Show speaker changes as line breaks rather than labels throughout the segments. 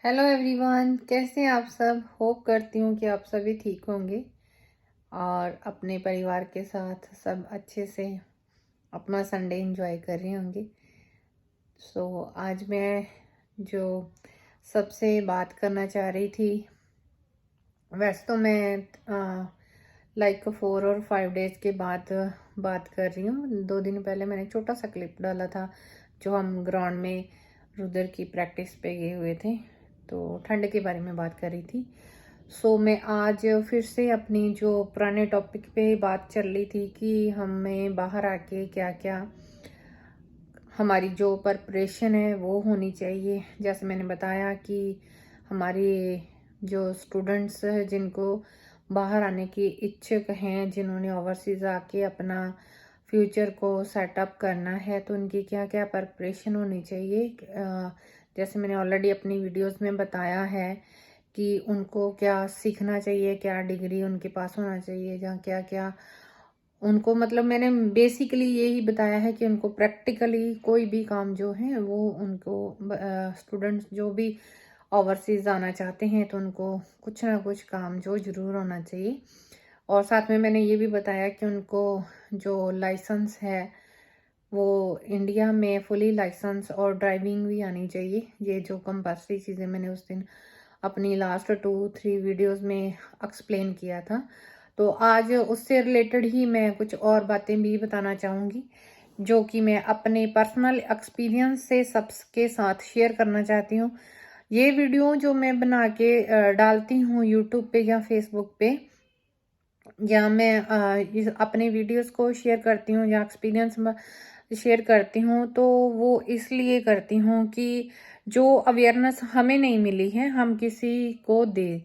Hello everyone, कैसे हैं आप सब। होप करती हूँ कि आप सभी ठीक होंगे और अपने परिवार के साथ सब अच्छे से अपना संडे एंजॉय कर रहे होंगे। आज मैं जो सबसे बात करना चाह रही थी, वैसे तो मैं लाइक 4 और 5 डेज के बाद बात कर रही हूँ। 2 दिन पहले मैंने छोटा सा क्लिप डाला था जो हम ग्राउंड में रुद्र की प्रैक्टिस पे गए हुए थे, तो ठंड के बारे में बात कर रही थी। मैं आज फिर से अपनी जो पुराने टॉपिक पे बात चल रही थी कि हमें बाहर आके क्या क्या हमारी जो प्रिपरेशन है वो होनी चाहिए। जैसे मैंने बताया कि हमारे जो स्टूडेंट्स हैं जिनको बाहर आने की इच्छुक हैं, जिन्होंने ओवरसीज़ आके अपना फ्यूचर को सेटअप करना है, तो उनकी क्या क्या प्रिपरेशन होनी चाहिए। जैसे मैंने ऑलरेडी अपनी वीडियोस में बताया है कि उनको क्या सीखना चाहिए, क्या डिग्री उनके पास होना चाहिए, जहाँ क्या क्या उनको, मतलब मैंने बेसिकली यही बताया है कि उनको प्रैक्टिकली कोई भी काम जो है वो उनको स्टूडेंट्स जो भी ओवरसीज आना चाहते हैं तो उनको कुछ ना कुछ काम जो ज़रूर होना चाहिए। और साथ में मैंने ये भी बताया कि उनको जो लाइसेंस है वो इंडिया में फुली लाइसेंस और ड्राइविंग भी आनी चाहिए। ये जो कंपल्सरी चीज़ें मैंने उस दिन अपनी लास्ट 2-3 वीडियोस में एक्सप्लेन किया था, तो आज उससे रिलेटेड ही मैं कुछ और बातें भी बताना चाहूँगी जो कि मैं अपने पर्सनल एक्सपीरियंस से सबके साथ शेयर करना चाहती हूँ। ये वीडियो जो मैं बना के डालती हूँ यूट्यूब पे या फेसबुक पे, या मैं अपने वीडियोस को शेयर करती हूँ या एक्सपीरियंस शेयर करती हूँ, तो वो इसलिए करती हूँ कि जो अवेयरनेस हमें नहीं मिली है हम किसी को दें।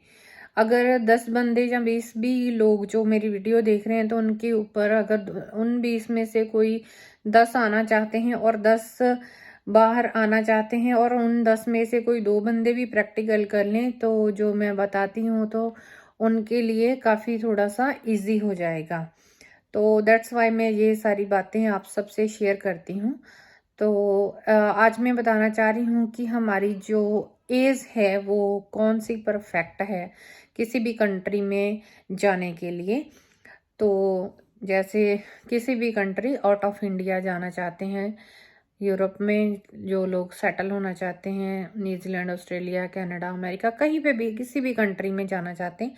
अगर 10 बंदे या 20 भी लोग जो मेरी वीडियो देख रहे हैं, तो उनके ऊपर अगर उन 20 में से कोई 10 आना चाहते हैं और 10 बाहर आना चाहते हैं और उन 10 में से कोई 2 बंदे भी प्रैक्टिकल कर लें, तो जो मैं बताती हूँ तो उनके लिए काफ़ी थोड़ा सा इजी हो जाएगा। तो दैट्स वाई मैं ये सारी बातें आप सबसे शेयर करती हूँ। तो आज मैं बताना चाह रही हूँ कि हमारी जो एज है वो कौन सी परफेक्ट है किसी भी कंट्री में जाने के लिए। तो जैसे किसी भी कंट्री आउट ऑफ इंडिया जाना चाहते हैं, यूरोप में जो लोग सेटल होना चाहते हैं, न्यूजीलैंड, ऑस्ट्रेलिया, कनाडा, अमेरिका, कहीं पे भी किसी भी कंट्री में जाना चाहते हैं,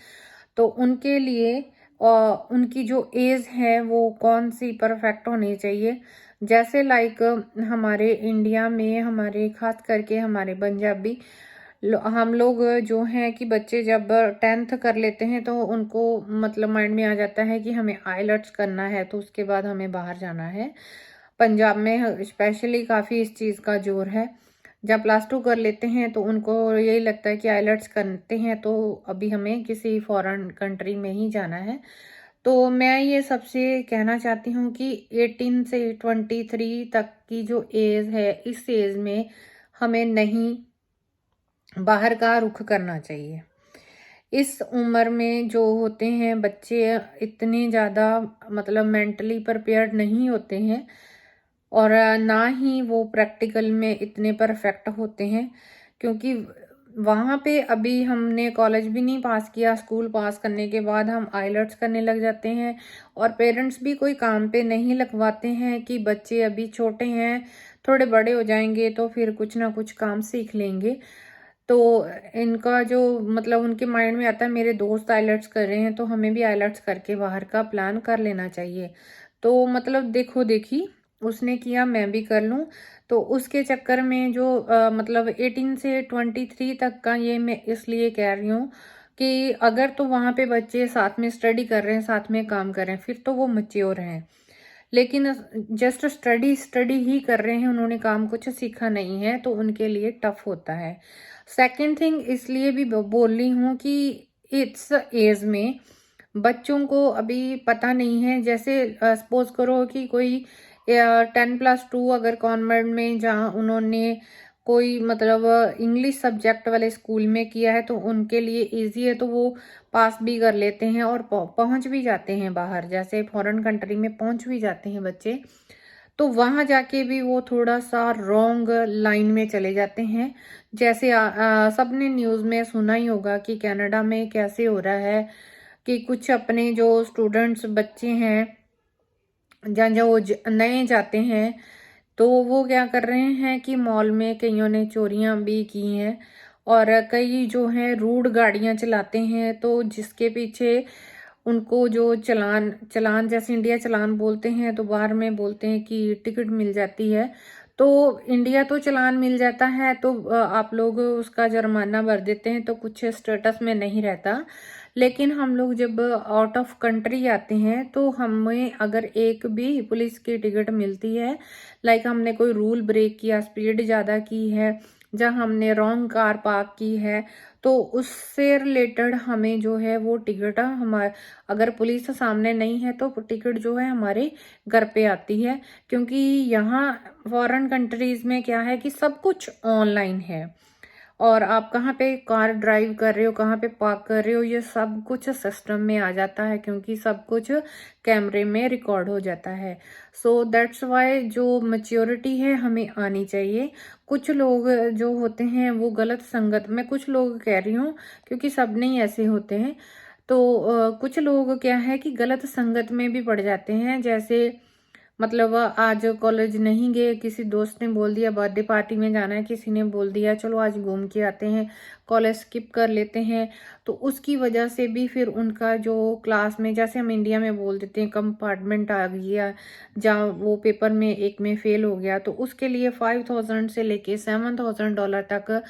तो उनके लिए उनकी जो एज है वो कौन सी परफेक्ट होनी चाहिए। जैसे लाइक हमारे इंडिया में हमारे खास करके हमारे पंजाबी हम लोग जो हैं कि बच्चे जब 10th कर लेते हैं तो उनको मतलब माइंड में आ जाता है कि हमें आइलेट्स करना है, तो उसके बाद हमें बाहर जाना है। पंजाब में स्पेशली काफ़ी इस चीज़ का जोर है। जब +2 कर लेते हैं तो उनको यही लगता है कि आइलेट्स करते हैं तो अभी हमें किसी फॉरेन कंट्री में ही जाना है। तो मैं ये सबसे कहना चाहती हूँ कि 18 से 23 तक की जो एज है, इस एज में हमें नहीं बाहर का रुख करना चाहिए। इस उम्र में जो होते हैं बच्चे इतने ज़्यादा मतलब मेंटली प्रिपेयर्ड नहीं होते हैं और ना ही वो प्रैक्टिकल में इतने परफेक्ट होते हैं, क्योंकि वहाँ पे अभी हमने कॉलेज भी नहीं पास किया, स्कूल पास करने के बाद हम आइलेट्स करने लग जाते हैं और पेरेंट्स भी कोई काम पे नहीं लगवाते हैं कि बच्चे अभी छोटे हैं, थोड़े बड़े हो जाएंगे तो फिर कुछ ना कुछ काम सीख लेंगे। तो इनका जो मतलब उनके माइंड में आता है मेरे दोस्त आइलेट्स कर रहे हैं तो हमें भी आइलेट्स करके बाहर का प्लान कर लेना चाहिए। तो मतलब देखो देखी उसने किया मैं भी कर लूँ, तो उसके चक्कर में जो मतलब 18 से 23 तक का ये मैं इसलिए कह रही हूँ कि अगर तो वहाँ पे बच्चे साथ में स्टडी कर रहे हैं, साथ में काम कर रहे हैं, फिर तो वो मैच्योर हैं। लेकिन जस्ट स्टडी स्टडी ही कर रहे हैं, उन्होंने काम कुछ सीखा नहीं है, तो उनके लिए टफ होता है। सेकंड थिंग इसलिए भी बोल रही हूँ कि इट्स एज में बच्चों को अभी पता नहीं है। जैसे सपोज करो कि कोई 10+2 अगर कॉन्वेंट में जहाँ उन्होंने कोई मतलब इंग्लिश सब्जेक्ट वाले स्कूल में किया है तो उनके लिए इजी है, तो वो पास भी कर लेते हैं और पहुंच भी जाते हैं बाहर, जैसे फॉरेन कंट्री में पहुंच भी जाते हैं बच्चे। तो वहाँ जाके भी वो थोड़ा सा रॉन्ग लाइन में चले जाते हैं। जैसे सबने न्यूज़ में सुना ही होगा कि कनाडा में कैसे हो रहा है कि कुछ अपने जो स्टूडेंट्स बच्चे हैं जहाँ जहाँ वो नए जाते हैं, तो वो क्या कर रहे हैं कि मॉल में कईयों ने चोरियां भी की हैं और कई जो हैं रूड गाड़ियां चलाते हैं, तो जिसके पीछे उनको जो चलान चलान जैसे इंडिया चलान बोलते हैं तो बाहर में बोलते हैं कि टिकट मिल जाती है। तो इंडिया तो चलान मिल जाता है तो आप लोग उसका जुर्माना भर देते हैं, तो कुछ स्टेटस में नहीं रहता। लेकिन हम लोग जब आउट ऑफ कंट्री आते हैं तो हमें अगर एक भी पुलिस की टिकट मिलती है, लाइक हमने कोई रूल ब्रेक किया, स्पीड ज़्यादा की है, जहाँ हमने रॉन्ग कार पार्क की है, तो उससे रिलेटेड हमें जो है वो टिकट हमारे, अगर पुलिस सामने नहीं है तो टिकट जो है हमारे घर पे आती है। क्योंकि यहाँ फॉरेन कंट्रीज में क्या है कि सब कुछ ऑनलाइन है और आप कहाँ पे कार ड्राइव कर रहे हो, कहाँ पे पार्क कर रहे हो, ये सब कुछ सिस्टम में आ जाता है क्योंकि सब कुछ कैमरे में रिकॉर्ड हो जाता है। सो दैट्स वाई जो मैच्योरिटी है हमें आनी चाहिए। कुछ लोग जो होते हैं वो गलत संगत में, कुछ लोग कह रही हूँ क्योंकि सब नहीं ऐसे होते हैं, तो कुछ लोग क्या है कि गलत संगत में भी पड़ जाते हैं। जैसे मतलब आज कॉलेज नहीं गए, किसी दोस्त ने बोल दिया बर्थडे पार्टी में जाना है, किसी ने बोल दिया चलो आज घूम के आते हैं, कॉलेज स्किप कर लेते हैं, तो उसकी वजह से भी फिर उनका जो क्लास में, जैसे हम इंडिया में बोल देते हैं कंपार्टमेंट आ गया, जहाँ वो पेपर में एक में फेल हो गया, तो उसके लिए 5000 से लेके $7,000 तक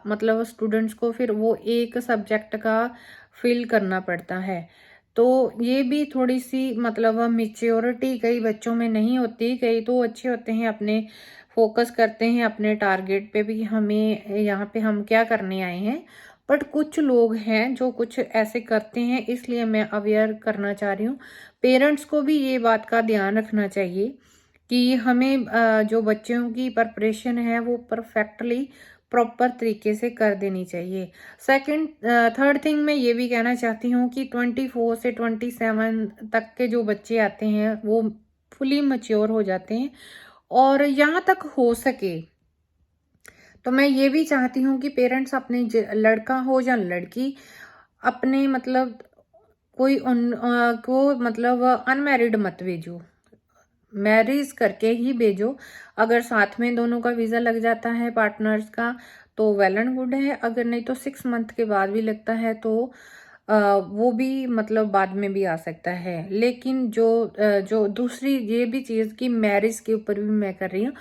मतलब स्टूडेंट्स को फिर वो एक सब्जेक्ट का फिल करना पड़ता है। तो ये भी थोड़ी सी मतलब मेच्योरिटी कई बच्चों में नहीं होती, कई तो अच्छे होते हैं, अपने फोकस करते हैं अपने टारगेट पे भी, हमें यहाँ पे हम क्या करने आए हैं। बट कुछ लोग हैं जो कुछ ऐसे करते हैं, इसलिए मैं अवेयर करना चाह रही हूँ। पेरेंट्स को भी ये बात का ध्यान रखना चाहिए कि हमें जो बच्चों की प्रिपरेशन है वो परफेक्टली प्रॉपर तरीके से कर देनी चाहिए। सेकंड थर्ड थिंग मैं ये भी कहना चाहती हूँ कि 24 से 27 तक के जो बच्चे आते हैं वो फुली मैच्योर हो जाते हैं, और यहाँ तक हो सके तो मैं ये भी चाहती हूँ कि पेरेंट्स अपने लड़का हो या लड़की, अपने मतलब कोई को मतलब अनमैरिड मत भेजो, मैरिज करके ही भेजो। अगर साथ में दोनों का वीज़ा लग जाता है पार्टनर्स का तो वेल एंड गुड है, अगर नहीं तो 6 मंथ के बाद भी लगता है तो वो भी मतलब बाद में भी आ सकता है। लेकिन जो दूसरी ये भी चीज़ कि मैरिज के ऊपर भी मैं कर रही हूँ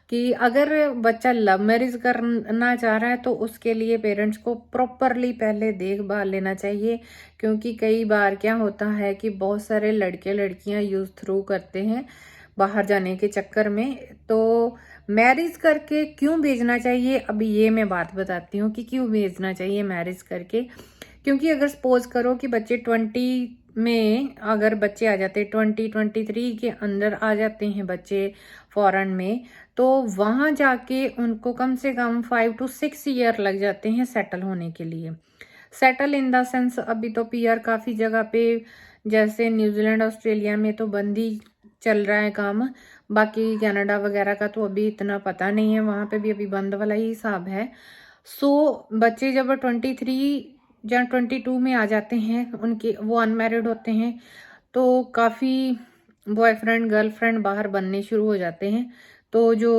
कि अगर बच्चा लव मैरिज करना चाह रहा है तो उसके लिए पेरेंट्स को प्रॉपरली पहले देखभाल लेना चाहिए। क्योंकि कई बार क्या होता है कि बहुत सारे लड़के लड़कियां यूज थ्रू करते हैं बाहर जाने के चक्कर में, तो मैरिज करके क्यों भेजना चाहिए, अभी ये मैं बात बताती हूँ कि क्यों भेजना चाहिए मैरिज करके। क्योंकि अगर सपोज करो कि बच्चे 20 में अगर बच्चे आ जाते, 2023 के अंदर आ जाते हैं बच्चे फॉरेन में, तो वहां जाके उनको कम से कम 5 to 6 ईयर लग जाते हैं सेटल होने के लिए। सेटल इन द सेंस, अभी तो पीआर काफी जगह पे जैसे न्यूजीलैंड ऑस्ट्रेलिया में तो बंद ही चल रहा है काम, बाकी कनाडा वगैरह का तो अभी इतना पता नहीं है, वहां पे भी अभी बंद वाला ही हिसाब है। सो बच्चे जब 23 या 22 में आ जाते हैं, उनके वो अनमैरिड होते हैं, तो काफ़ी बॉयफ्रेंड गर्लफ्रेंड बाहर बनने शुरू हो जाते हैं। तो जो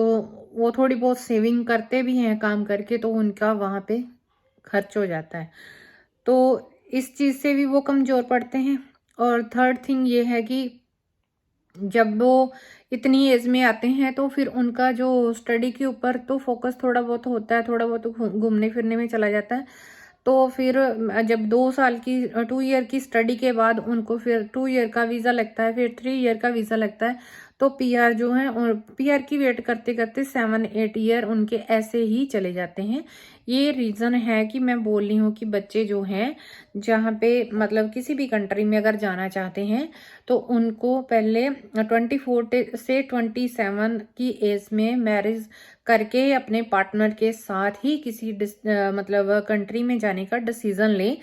वो थोड़ी बहुत सेविंग करते भी हैं काम करके, तो उनका वहाँ पे खर्च हो जाता है, तो इस चीज़ से भी वो कमज़ोर पड़ते हैं। और थर्ड थिंग ये है कि जब वो इतनी एज में आते हैं तो फिर उनका जो स्टडी के ऊपर तो फोकस थोड़ा बहुत होता है, थोड़ा बहुत घूमने फिरने में चला जाता है। तो फिर जब 2 साल की 2 ईयर की स्टडी के बाद उनको फिर 2 ईयर का वीज़ा लगता है, फिर 3 ईयर का वीज़ा लगता है, तो पीआर जो है, और पीआर की वेट करते करते 7-8 ईयर उनके ऐसे ही चले जाते हैं। ये रीज़न है कि मैं बोल रही हूँ कि बच्चे जो हैं जहाँ पे मतलब किसी भी कंट्री में अगर जाना चाहते हैं तो उनको पहले 24 से 27 की एज में मैरिज करके अपने पार्टनर के साथ ही किसी मतलब कंट्री में जाने का डिसीजन ले।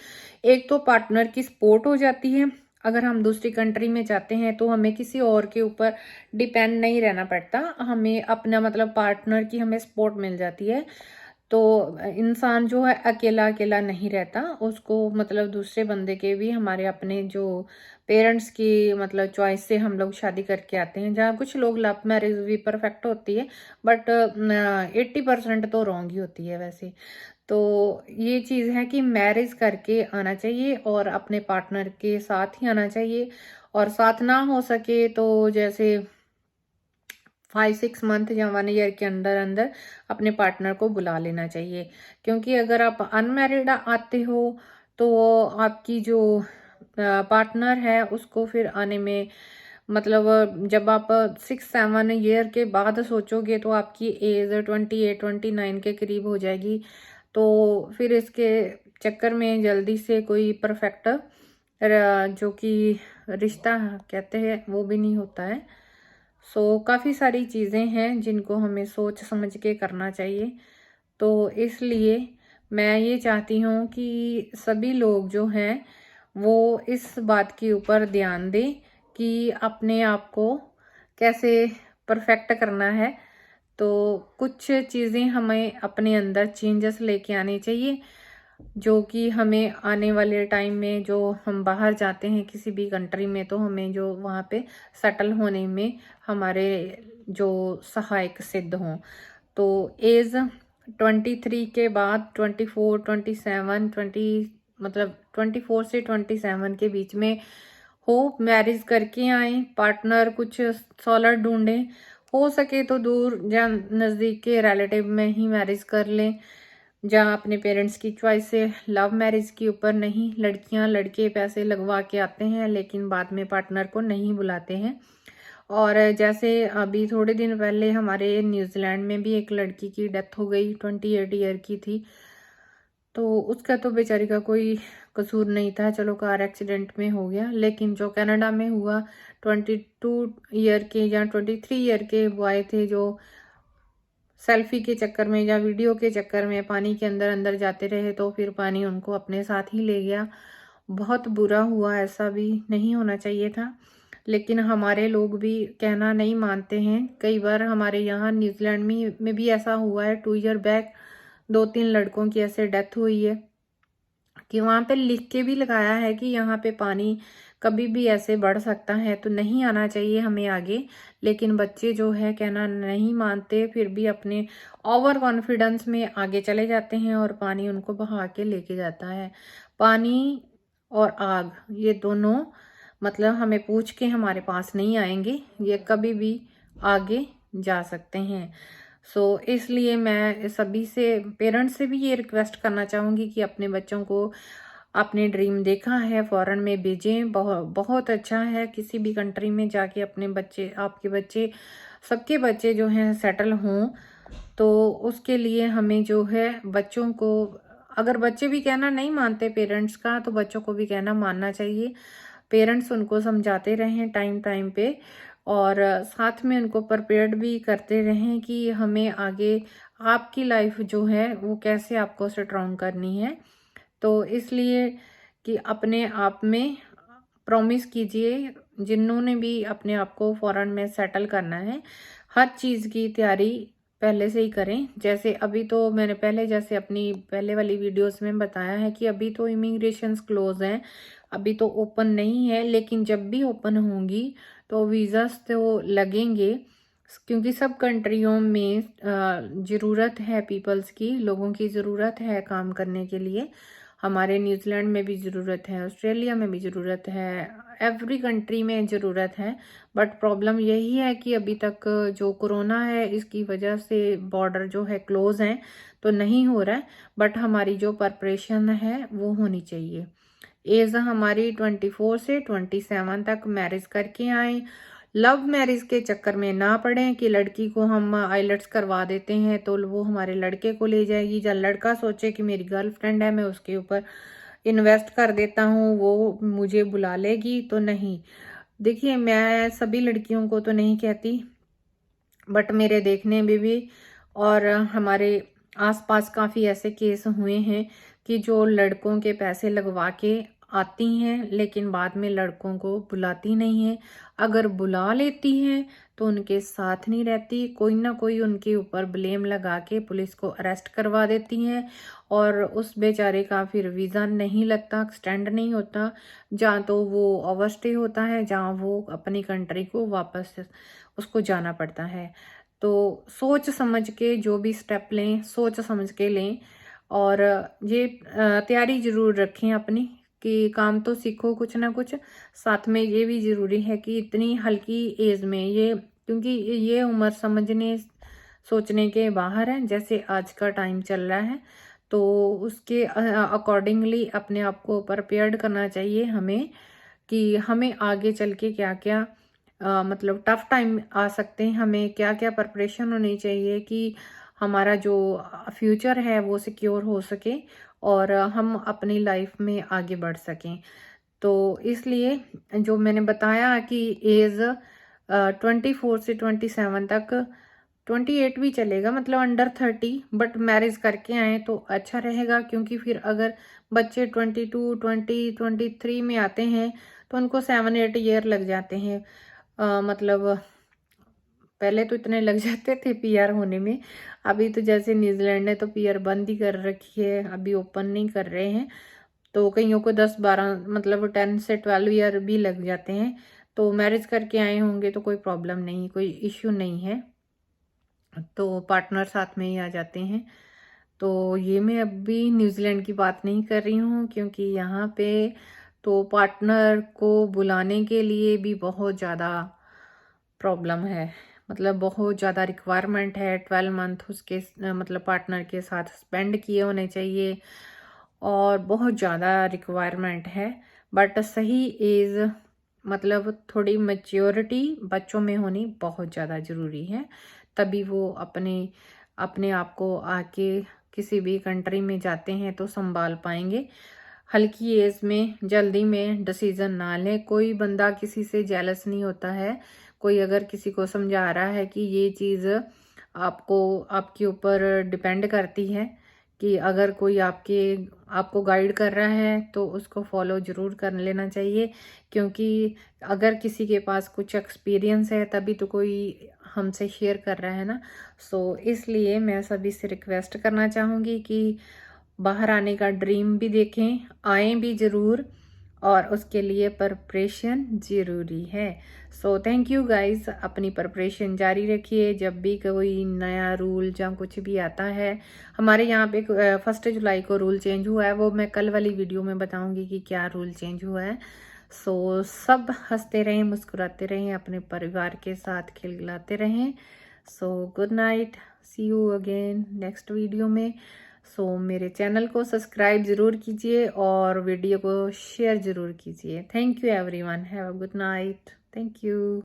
एक तो पार्टनर की सपोर्ट हो जाती है, अगर हम दूसरी कंट्री में जाते हैं तो हमें किसी और के ऊपर डिपेंड नहीं रहना पड़ता, हमें अपना मतलब पार्टनर की हमें सपोर्ट मिल जाती है। तो इंसान जो है अकेला अकेला नहीं रहता, उसको मतलब दूसरे बंदे के भी, हमारे अपने जो पेरेंट्स की मतलब चॉइस से हम लोग शादी करके आते हैं। जहाँ कुछ लोग लव मैरिज भी परफेक्ट होती है, बट 80% तो रॉन्ग ही होती है वैसे। तो ये चीज़ है कि मैरिज करके आना चाहिए और अपने पार्टनर के साथ ही आना चाहिए, और साथ ना हो सके तो जैसे 5-6 मंथ या 1 ईयर के अंदर अंदर अपने पार्टनर को बुला लेना चाहिए। क्योंकि अगर आप अनमैरिड आते हो तो आपकी जो पार्टनर है उसको फिर आने में मतलब जब आप 6-7 ईयर के बाद सोचोगे तो आपकी एज 28-29 के करीब हो जाएगी। तो फिर इसके चक्कर में जल्दी से कोई परफेक्ट जो कि रिश्ता कहते हैं वो भी नहीं होता है। काफ़ी सारी चीज़ें हैं जिनको हमें सोच समझ के करना चाहिए। तो इसलिए मैं ये चाहती हूँ कि सभी लोग जो हैं वो इस बात के ऊपर ध्यान दें कि अपने आप को कैसे परफेक्ट करना है। तो कुछ चीज़ें हमें अपने अंदर चेंजेस लेके आने चाहिए, जो कि हमें आने वाले टाइम में जो हम बाहर जाते हैं किसी भी कंट्री में, तो हमें जो वहाँ पे सेटल होने में हमारे जो सहायक सिद्ध हों। तो एज 23 के बाद 24, 27, 20 मतलब 24 से 27 के बीच में हो, मैरिज करके आए, पार्टनर कुछ सॉलिड ढूंढें, हो सके तो दूर या नज़दीक के रिलेटिव में ही मैरिज कर लें, जहाँ अपने पेरेंट्स की चॉइस से। लव मैरिज के ऊपर नहीं, लड़कियां लड़के पैसे लगवा के आते हैं लेकिन बाद में पार्टनर को नहीं बुलाते हैं। और जैसे अभी थोड़े दिन पहले हमारे न्यूजीलैंड में भी एक लड़की की डेथ हो गई, 28 ईयर की थी। तो उसका तो बेचारी का कोई कसूर नहीं था, चलो कार एक्सीडेंट में हो गया। लेकिन जो कनाडा में हुआ, 22 ईयर के या 23 ईयर के बॉय थे जो सेल्फी के चक्कर में या वीडियो के चक्कर में पानी के अंदर अंदर जाते रहे, तो फिर पानी उनको अपने साथ ही ले गया। बहुत बुरा हुआ, ऐसा भी नहीं होना चाहिए था। लेकिन हमारे लोग भी कहना नहीं मानते हैं। कई बार हमारे यहाँ न्यूजीलैंड में भी ऐसा हुआ है, 2 ईयर बैक 2-3 लड़कों की ऐसे डेथ हुई है कि वहाँ पे लिख के भी लगाया है कि यहाँ पे पानी कभी भी ऐसे बढ़ सकता है, तो नहीं आना चाहिए हमें आगे। लेकिन बच्चे जो है कहना नहीं मानते, फिर भी अपने ओवर कॉन्फिडेंस में आगे चले जाते हैं और पानी उनको बहा के लेके जाता है। पानी और आग ये दोनों मतलब हमें पूछ के हमारे पास नहीं आएंगे, ये कभी भी आगे जा सकते हैं। इसलिए मैं सभी से, पेरेंट्स से भी ये रिक्वेस्ट करना चाहूँगी कि अपने बच्चों को, आपने ड्रीम देखा है फॉरेन में भेजें। बहुत बहुत अच्छा है किसी भी कंट्री में जाके अपने बच्चे, आपके बच्चे, सबके बच्चे जो हैं सेटल हों। तो उसके लिए हमें जो है बच्चों को, अगर बच्चे भी कहना नहीं मानते पेरेंट्स का, तो बच्चों को भी कहना मानना चाहिए। पेरेंट्स उनको समझाते रहें टाइम टाइम पे, और साथ में उनको प्रिपेयर्ड भी करते रहें कि हमें आगे आपकी लाइफ जो है वो कैसे आपको स्ट्रॉन्ग करनी है। तो इसलिए कि अपने आप में प्रॉमिस कीजिए, जिन्होंने भी अपने आप को फॉरेन में सेटल करना है, हर चीज़ की तैयारी पहले से ही करें। जैसे अभी तो मैंने पहले, जैसे अपनी पहले वाली वीडियोस में बताया है कि अभी तो इमिग्रेशन क्लोज हैं, अभी तो ओपन नहीं है। लेकिन जब भी ओपन होंगी तो वीज़ास तो लगेंगे, क्योंकि सब कंट्रियों में ज़रूरत है पीपल्स की, लोगों की ज़रूरत है काम करने के लिए। हमारे न्यूजीलैंड में भी ज़रूरत है, ऑस्ट्रेलिया में भी ज़रूरत है, एवरी कंट्री में ज़रूरत है। बट प्रॉब्लम यही है कि अभी तक जो कोरोना है इसकी वजह से बॉर्डर जो है क्लोज हैं, तो नहीं हो रहा है। बट हमारी जो प्रिपरेशन है वो होनी चाहिए। एज हमारी 24 से 27 तक मैरिज करके आए। लव मैरिज के चक्कर में ना पड़े कि लड़की को हम आइलेट्स करवा देते हैं तो वो हमारे लड़के को ले जाएगी, या लड़का सोचे कि मेरी गर्लफ्रेंड है मैं उसके ऊपर इन्वेस्ट कर देता हूँ वो मुझे बुला लेगी। तो नहीं, देखिए मैं सभी लड़कियों को तो नहीं कहती, बट मेरे देखने में भी और हमारे आसपास काफ़ी ऐसे केस हुए हैं कि जो लड़कों के पैसे लगवा के आती हैं लेकिन बाद में लड़कों को बुलाती नहीं है। अगर बुला लेती हैं तो उनके साथ नहीं रहती, कोई ना कोई उनके ऊपर ब्लेम लगा के पुलिस को अरेस्ट करवा देती हैं और उस बेचारे का फिर वीज़ा नहीं लगता, एक्सटेंड नहीं होता, जहाँ तो वो ओवरस्टे होता है, जहाँ वो अपनी कंट्री को वापस उसको जाना पड़ता है। तो सोच समझ के जो भी स्टेप लें, सोच समझ के लें और ये तैयारी ज़रूर रखें अपनी कि काम तो सीखो कुछ ना कुछ, साथ में ये भी ज़रूरी है कि इतनी हल्की एज में ये, क्योंकि ये उम्र समझने सोचने के बाहर है, जैसे आज का टाइम चल रहा है, तो उसके अकॉर्डिंगली अपने आप को प्रिपेयर्ड करना चाहिए हमें कि हमें आगे चल के क्या क्या मतलब टफ टाइम आ सकते हैं, हमें क्या क्या प्रिपरेशन होनी चाहिए कि हमारा जो फ्यूचर है वो सिक्योर हो सके और हम अपनी लाइफ में आगे बढ़ सकें। तो इसलिए जो मैंने बताया कि एज 24 से 27 तक, 28 भी चलेगा, मतलब अंडर 30, बट मैरिज करके आए तो अच्छा रहेगा, क्योंकि फिर अगर बच्चे 22, 20, 23 में आते हैं तो उनको 7-8 ईयर लग जाते हैं। मतलब पहले तो इतने लग जाते थे पीआर होने में, अभी तो जैसे न्यूजीलैंड ने तो पीआर बंद ही कर रखी है, अभी ओपन नहीं कर रहे हैं, तो कईयों को 10-12 मतलब 10 से 12 ईयर भी लग जाते हैं। तो मैरिज करके आए होंगे तो कोई प्रॉब्लम नहीं, कोई इश्यू नहीं है, तो पार्टनर साथ में ही आ जाते हैं। तो ये मैं अभी न्यूजीलैंड की बात नहीं कर रही हूँ, क्योंकि यहाँ पे तो पार्टनर को बुलाने के लिए भी बहुत ज़्यादा प्रॉब्लम है, मतलब बहुत ज़्यादा रिक्वायरमेंट है। 12 मंथ उसके मतलब पार्टनर के साथ स्पेंड किए होने चाहिए और बहुत ज़्यादा रिक्वायरमेंट है। बट सही एज मतलब थोड़ी मैच्योरिटी बच्चों में होनी बहुत ज़्यादा ज़रूरी है, तभी वो अपने अपने आप को आके किसी भी कंट्री में जाते हैं तो संभाल पाएंगे। हल्की एज में जल्दी में डिसीजन ना लें। कोई बंदा किसी से जेलस नहीं होता है, कोई अगर किसी को समझा रहा है कि ये चीज़ आपको आपके ऊपर डिपेंड करती है, कि अगर कोई आपको गाइड कर रहा है तो उसको फॉलो ज़रूर कर लेना चाहिए, क्योंकि अगर किसी के पास कुछ एक्सपीरियंस है तभी तो कोई हमसे शेयर कर रहा है ना। सो इसलिए मैं सभी से रिक्वेस्ट करना चाहूँगी कि बाहर आने का ड्रीम भी देखें, आएँ भी ज़रूर, और उसके लिए प्रिपरेशन ज़रूरी है। सो थैंक यू गाइस, अपनी प्रिपरेशन जारी रखिए। जब भी कोई नया रूल या कुछ भी आता है, हमारे यहाँ पे 1 जुलाई को रूल चेंज हुआ है, वो मैं कल वाली वीडियो में बताऊंगी कि क्या रूल चेंज हुआ है। सो सब हंसते रहें, मुस्कुराते रहें, अपने परिवार के साथ खिलखिलाते रहें। So good night, see you again next video में। सो मेरे चैनल को सब्सक्राइब ज़रूर कीजिए और वीडियो को शेयर ज़रूर कीजिए। Thank you everyone, have a good night, thank you.